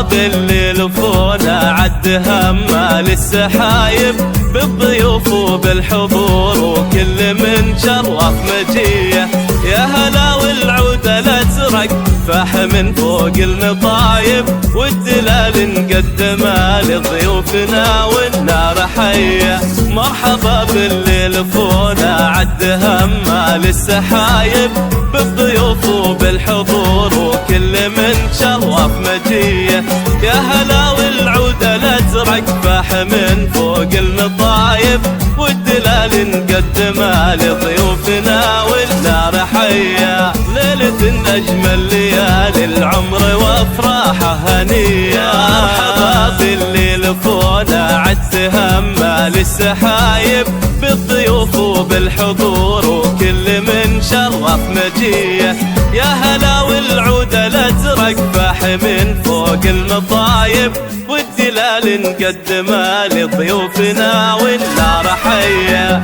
حباب اللي لفونا عد همه للسحايب بالضيوف وبالحضور وكل من شرف مجيه. يا هلا والعود الازرق فاح من فوق المطايب والدلال نقدمه لضيوفنا والنار حيه. مرحبا باللي لفونا عد همه للسحايب بالضيوف وبالحضور وكل من شرف مجيه. يا هلا والعود الازرق فاح من فوق المطايب والدلال نقدمه لضيوفنا والنار حيه. ليلة أجمل ليالي العمر وافراحه هنيه. مرحبا باللي لفونا عد همه للسحايب بالضيوف وبالحضور وكل من شرف مجيه. يا هلا والعود الازرق فاح من فوق المطايب والدلال نقدمه لضيوفنا والنار حيه.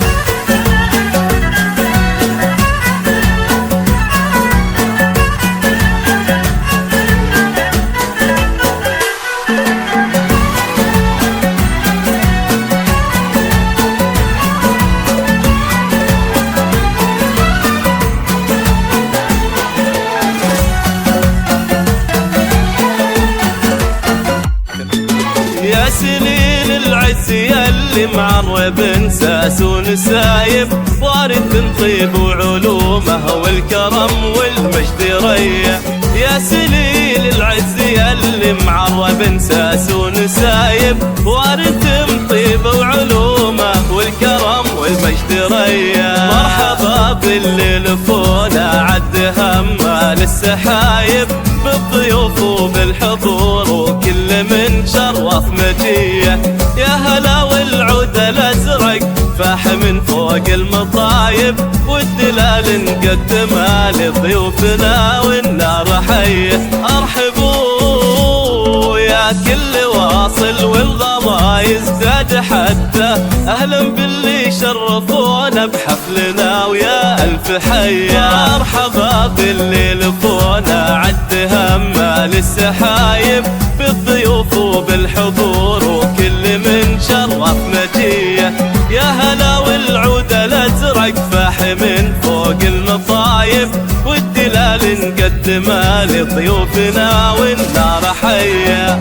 يا سليل العز ياللي معرب انساس ونسايب وارث طيب وعلومه والكرم والمجد ريه. يا سليل العز ياللي معرب انساس ونسايب وارث طيب وعلومه والكرم والمجد ريه. مرحبا باللي لفونا عد همه للسحايب بالضيوف وبالحضور وكل من شرف مجيه. يا هلا والعود الازرق فاح من فوق المطايب والدلال نقدمها لضيوفنا والنار حيه. ارحبوا يا كل واصل والغلا يزداد حتى اهلا باللي شرفونا بحفلنا ويا الف حيه. مرحبا باللي لفونا عد همه للسحايب بالضيوف وبالحضور وكل من شرف مجيه. يا هلا والعود الازرق فاح من فوق المطايب والدلال نقدمه لضيوفنا والنار حيه.